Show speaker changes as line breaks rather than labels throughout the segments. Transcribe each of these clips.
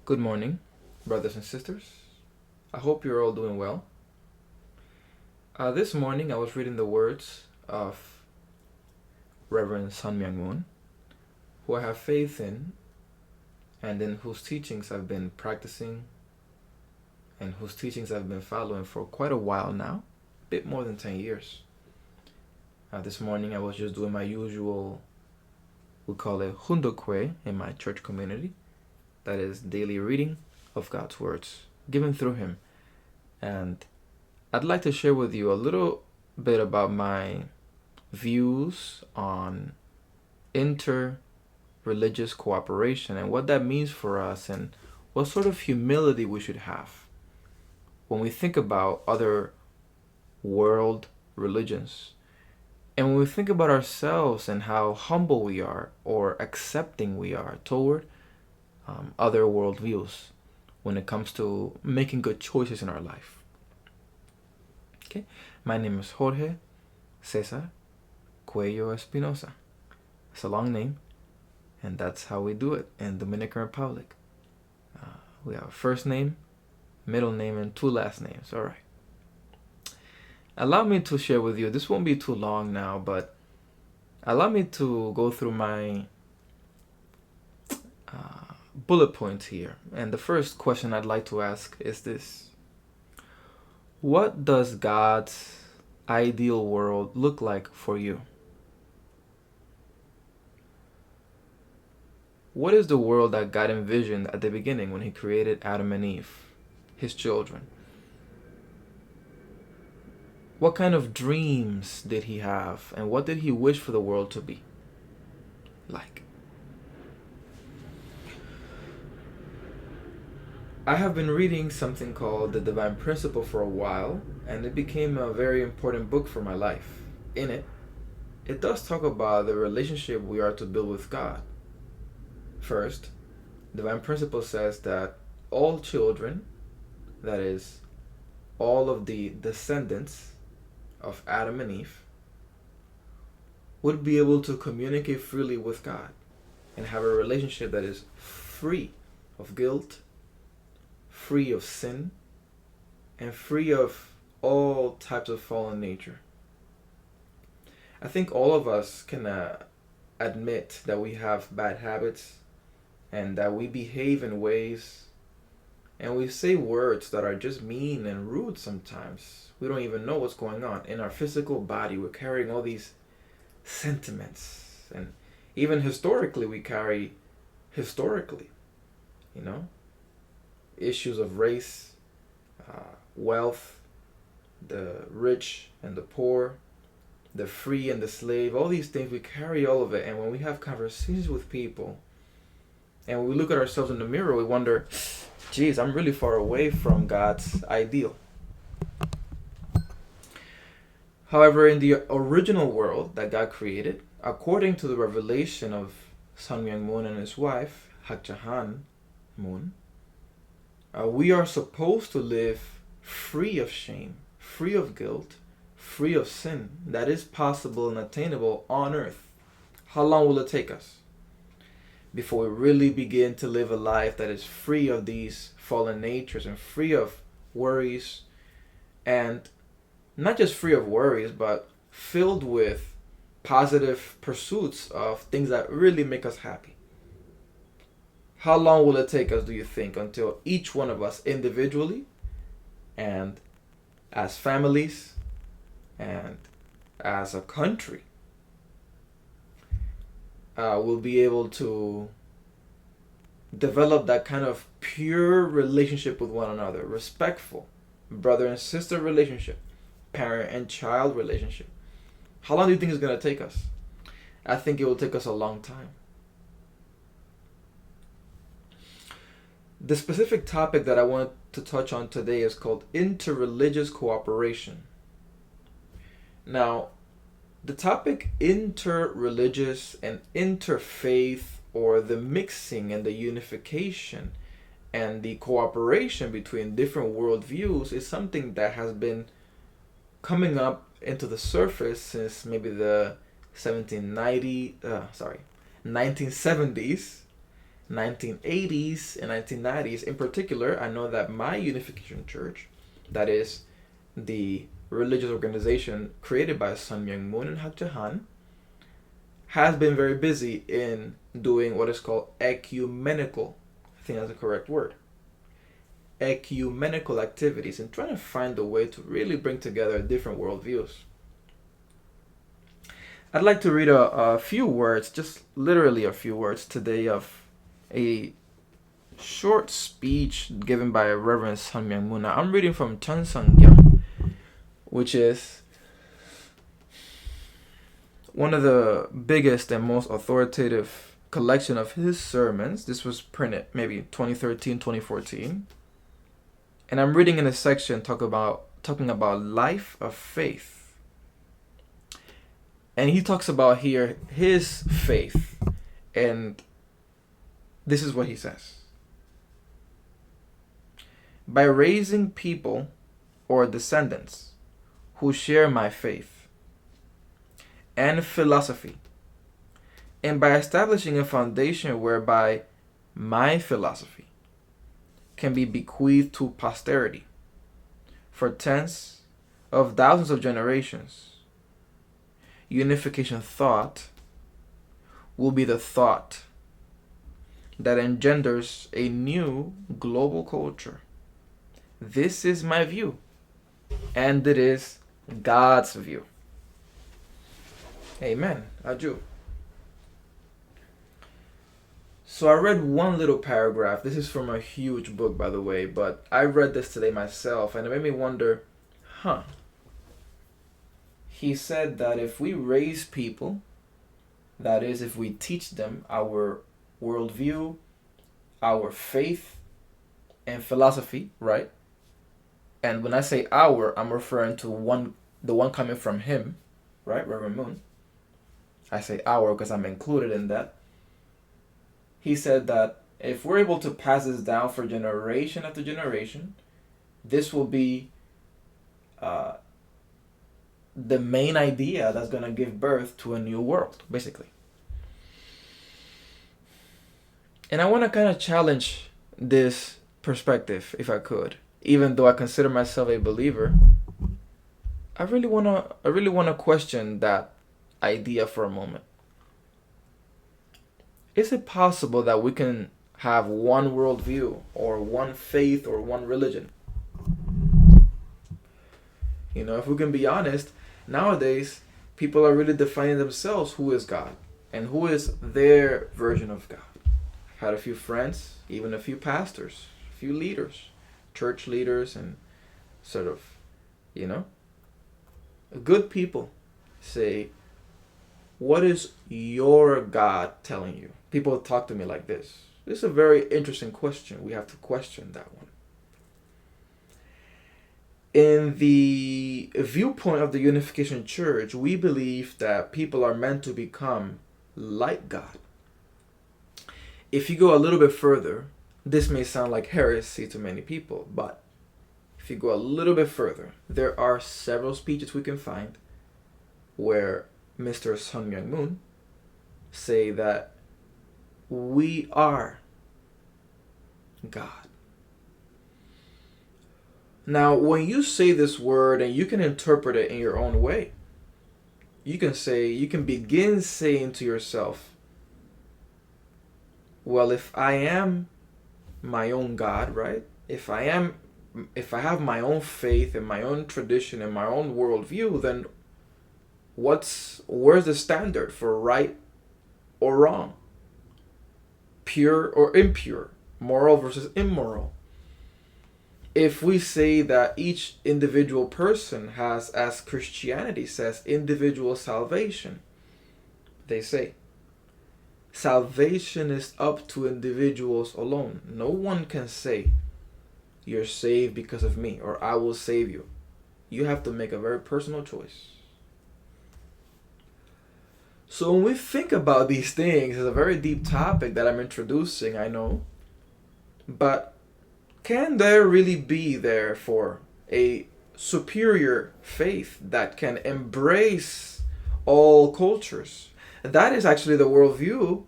Good morning, brothers and sisters. I hope you're all doing well. This morning I was reading the words of Reverend Sun Myung Moon, who I have faith in and in whose teachings I've been practicing and whose teachings I've been following for quite a while now, a bit more than 10 years. This morning I was just doing my usual, we call it Hundokwe in my church community. That is daily reading of God's words, given through Him. And I'd like to share with you a little bit about my views on inter-religious cooperation and what that means for us and what sort of humility we should have when we think about other world religions. And when we think about ourselves and how humble we are or accepting we are toward other worldviews when it comes to making good choices in our life. Okay, my name is Jorge.Cuello Espinosa. It's a long name, and that's how we do it in Dominican Republic. We have a first name, middle name, and 2 last names. All right. Allow me to share with you. This won't be too long now, but allow me to go through my bullet points here. And the first question I'd like to ask is this: what does God's ideal world look like for you? What is the world that God envisioned at the beginning when He created Adam and Eve, His children? What kind of dreams did He have, and what did He wish for the world to be like? I have been reading something called The Divine Principle for a while, and it became a very important book for my life. In it, it does talk about the relationship we are to build with God. First, Divine Principle says that all children, that is, all of the descendants of Adam and Eve, would be able to communicate freely with God and have a relationship that is free of guilt, free of sin, and free of all types of fallen nature. I think all of us can admit that we have bad habits and that we behave in ways and we say words that are just mean and rude sometimes. We don't even know what's going on. In our physical body, we're carrying all these sentiments. And even historically, we carry issues of race, wealth, the rich and the poor, the free and the slave, all these things, we carry all of it. And when we have conversations with people and when we look at ourselves in the mirror, we wonder, geez, I'm really far away from God's ideal. However, in the original world that God created, according to the revelation of Sun Myung Moon and his wife, Hakjahan Moon, we are supposed to live free of shame, free of guilt, free of sin. That is possible and attainable on earth. How long will it take us before we really begin to live a life that is free of these fallen natures and free of worries, and not just free of worries, but filled with positive pursuits of things that really make us happy? How long will it take us, do you think, until each one of us individually and as families and as a country will be able to develop that kind of pure relationship with one another, respectful brother and sister relationship, parent and child relationship? How long do you think it's going to take us? I think it will take us a long time. The specific topic that I want to touch on today is called interreligious cooperation. Now, the topic interreligious and interfaith, or the mixing and the unification and the cooperation between different worldviews, is something that has been coming up into the surface since maybe the 1970s 1980s and 1990s. In particular, I know that my Unification Church, that is the religious organization created by Sun Myung Moon and Hak Jahan, has been very busy in doing what is called ecumenical, I think that's the correct word, ecumenical activities, and trying to find a way to really bring together different worldviews. I'd like to read a few words, just literally a few words today, of a short speech given by Reverend Sun Myung Moon. Now, I'm reading from Cheonseongyang, which is one of the biggest and most authoritative collection of his sermons. This was printed maybe 2013, 2014. And I'm reading in a section talking about life of faith. And he talks about here his faith. And this is what he says. By raising people or descendants who share my faith and philosophy, and by establishing a foundation whereby my philosophy can be bequeathed to posterity for tens of thousands of generations, unification thought will be the thought that engenders a new global culture. This is my view, and it is God's view. Amen. Aju. So I read one little paragraph. This is from a huge book, by the way, but I read this today myself, and it made me wonder, He said that if we raise people, that is, if we teach them our worldview, our faith, and philosophy, right? And when I say our, I'm referring to the one coming from him, right, Reverend Moon. I say our because I'm included in that. He said that if we're able to pass this down for generation after generation, this will be the main idea that's going to give birth to a new world, basically. And I want to kind of challenge this perspective, if I could. Even though I consider myself a believer, I really want to question that idea for a moment. Is it possible that we can have one worldview or one faith or one religion? If we can be honest, nowadays people are really defining themselves who is God and who is their version of God. I've had a few friends, even a few pastors, a few leaders, church leaders, and sort of, good people say, what is your God telling you? People talk to me like this. This is a very interesting question. We have to question that one. In the viewpoint of the Unification Church, we believe that people are meant to become like God. If you go a little bit further, this may sound like heresy to many people, but if you go a little bit further, there are several speeches we can find where Mr. Sun Myung Moon say that we are God. Now, when you say this word, and you can interpret it in your own way, you can begin saying to yourself, well, if I am my own God, right? If I have my own faith and my own tradition and my own worldview, then where's the standard for right or wrong? Pure or impure? Moral versus immoral? If we say that each individual person has, as Christianity says, individual salvation, they say, salvation is up to individuals alone. No one can say, you're saved because of me, or I will save you. You have to make a very personal choice. So when we think about these things, it's a very deep topic that I'm introducing, I know. But can there really be, therefore, a superior faith that can embrace all cultures? That is actually the worldview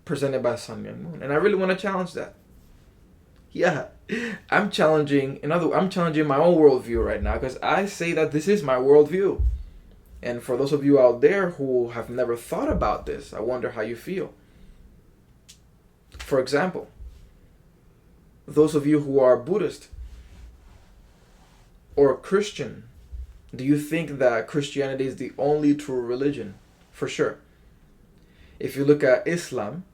presented by Sun Myung Moon. And I really want to challenge that. Yeah, I'm challenging my own worldview right now, because I say that this is my worldview. And for those of you out there who have never thought about this, I wonder how you feel. For example, those of you who are Buddhist or Christian, do you think that Christianity is the only true religion? For sure. If you look at Islam,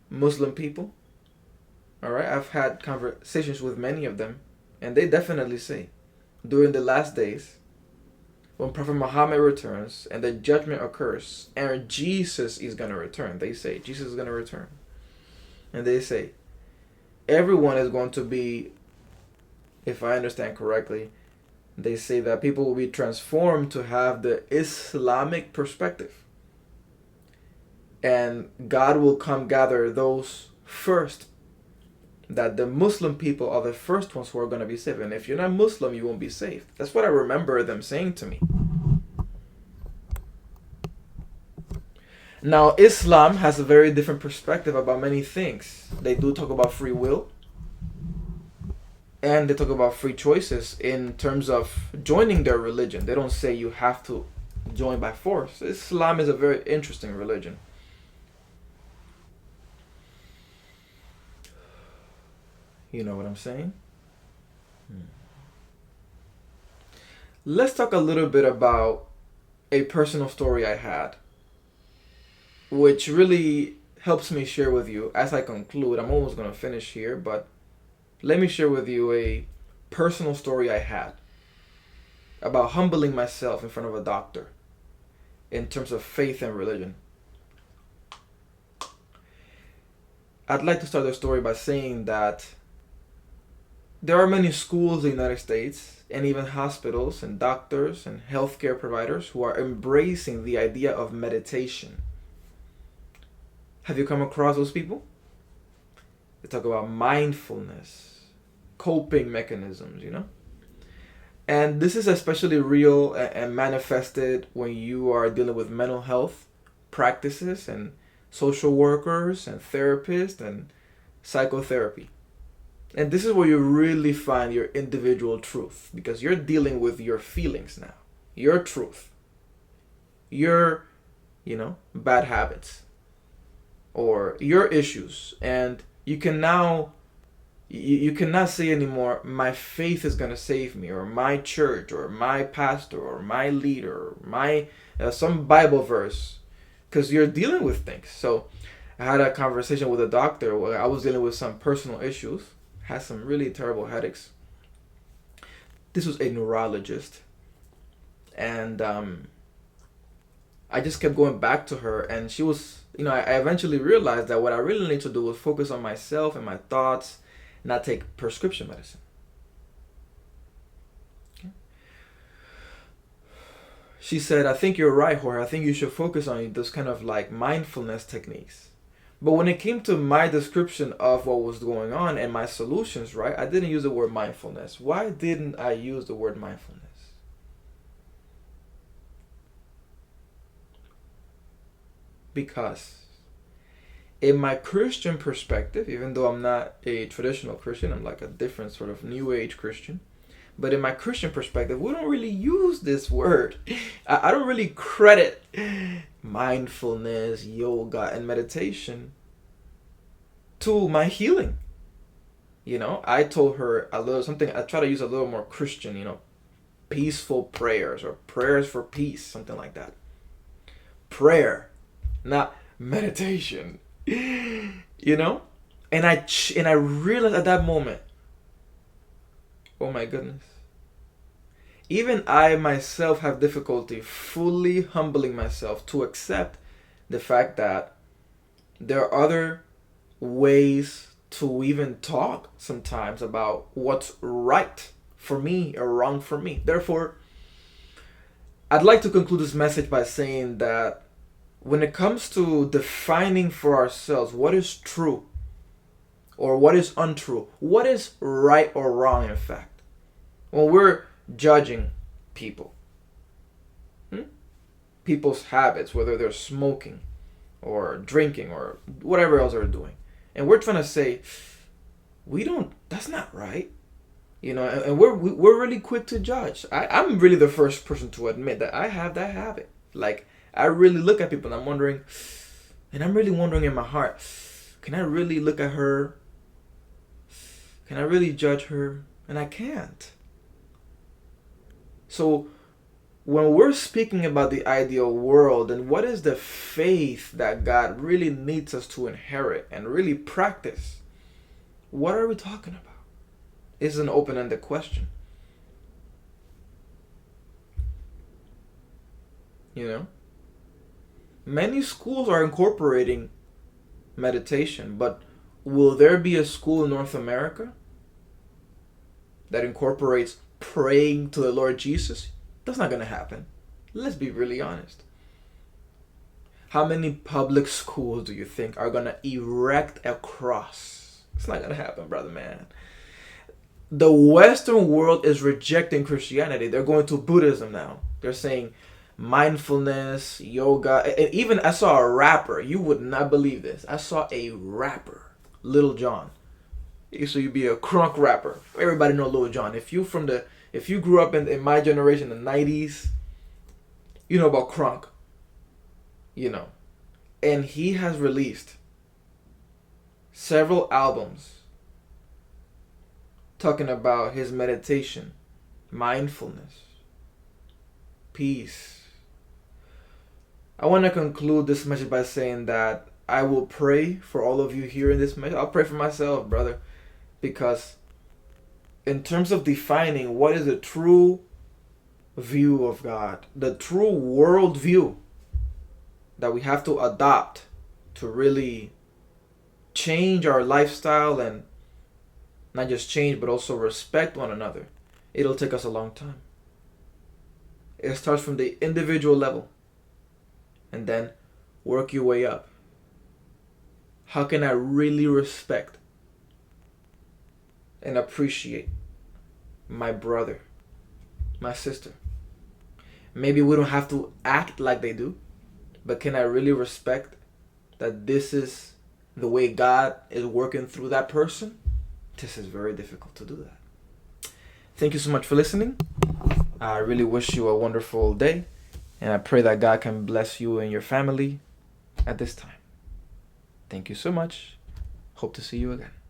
Muslim people, all right, I've had conversations with many of them, and they definitely say, during the last days, when Prophet Muhammad returns and the judgment occurs, and Jesus is going to return, they say, Jesus is going to return. And they say, everyone is going to be, if I understand correctly, they say that people will be transformed to have the Islamic perspective. And God will come gather those first. That the Muslim people are the first ones who are going to be saved. And if you're not Muslim, you won't be saved. That's what I remember them saying to me. Now, Islam has a very different perspective about many things. They do talk about free will. And they talk about free choices in terms of joining their religion. They don't say you have to join by force. Islam is a very interesting religion. You know what I'm saying? Let's talk a little bit about a personal story I had, which really helps me share with you as I conclude. I'm almost going to finish here, but let me share with you a personal story I had about humbling myself in front of a doctor in terms of faith and religion. I'd like to start the story by saying that there are many schools in the United States, and even hospitals and doctors and healthcare providers who are embracing the idea of meditation. Have you come across those people? They talk about mindfulness, coping mechanisms, And this is especially real and manifested when you are dealing with mental health practices and social workers and therapists and psychotherapy. And this is where you really find your individual truth, because you're dealing with your feelings now, your truth, your, bad habits or your issues. And you can now, you cannot say anymore, my faith is going to save me, or my church, or my pastor, or my leader, or my, some Bible verse, because you're dealing with things. So I had a conversation with a doctor where I was dealing with some personal issues. Had some really terrible headaches. This was a neurologist. And I just kept going back to her. And she was, I eventually realized that what I really need to do was focus on myself and my thoughts, not take prescription medicine. Okay. She said, I think you're right, Jorge. I think you should focus on those kind of like mindfulness techniques. But when it came to my description of what was going on and my solutions, right, I didn't use the word mindfulness. Why didn't I use the word mindfulness? Because in my Christian perspective, even though I'm not a traditional Christian, I'm like a different sort of New Age Christian. But in my Christian perspective, we don't really use this word. I don't really credit mindfulness, yoga, and meditation to my healing. I told her a little something. I try to use a little more Christian, peaceful prayers or prayers for peace, something like that. Prayer, not meditation. And I realized at that moment, oh my goodness. Even I myself have difficulty fully humbling myself to accept the fact that there are other ways to even talk sometimes about what's right for me or wrong for me. Therefore, I'd like to conclude this message by saying that when it comes to defining for ourselves what is true or what is untrue, what is right or wrong in fact, when we're judging people, people's habits, whether they're smoking, or drinking or whatever else they're doing. And we're trying to say, that's not right. And we're really quick to judge. I'm really the first person to admit that I have that habit. Like, I really look at people and I'm really wondering in my heart, can I really look at her? Can I really judge her? And I can't. So when we're speaking about the ideal world, and what is the faith that God really needs us to inherit and really practice, what are we talking about? It's an open-ended question. Many schools are incorporating meditation, but will there be a school in North America that incorporates praying to the Lord Jesus? That's not going to happen. Let's be really honest. How many public schools do you think are going to erect a cross? It's not going to happen, brother man. The Western world is rejecting Christianity. They're going to Buddhism now. They're saying mindfulness, yoga. And even I saw a rapper. You would not believe this. I saw a rapper, Little John. So you'd be a crunk rapper. Everybody know Little John. If you grew up in my generation, the 90s, you know about crunk. And he has released several albums talking about his meditation, mindfulness, peace. I want to conclude this message by saying that I will pray for all of you here in this message. I'll pray for myself, brother, because in terms of defining what is a true view of God, the true worldview that we have to adopt to really change our lifestyle, and not just change, but also respect one another, it'll take us a long time. It starts from the individual level and then work your way up. How can I really respect and appreciate my brother, my sister? Maybe we don't have to act like they do, but can I really respect that this is the way God is working through that person? This is very difficult to do that. Thank you so much for listening. I really wish you a wonderful day, and I pray that God can bless you and your family at this time. Thank you so much. Hope to see you again.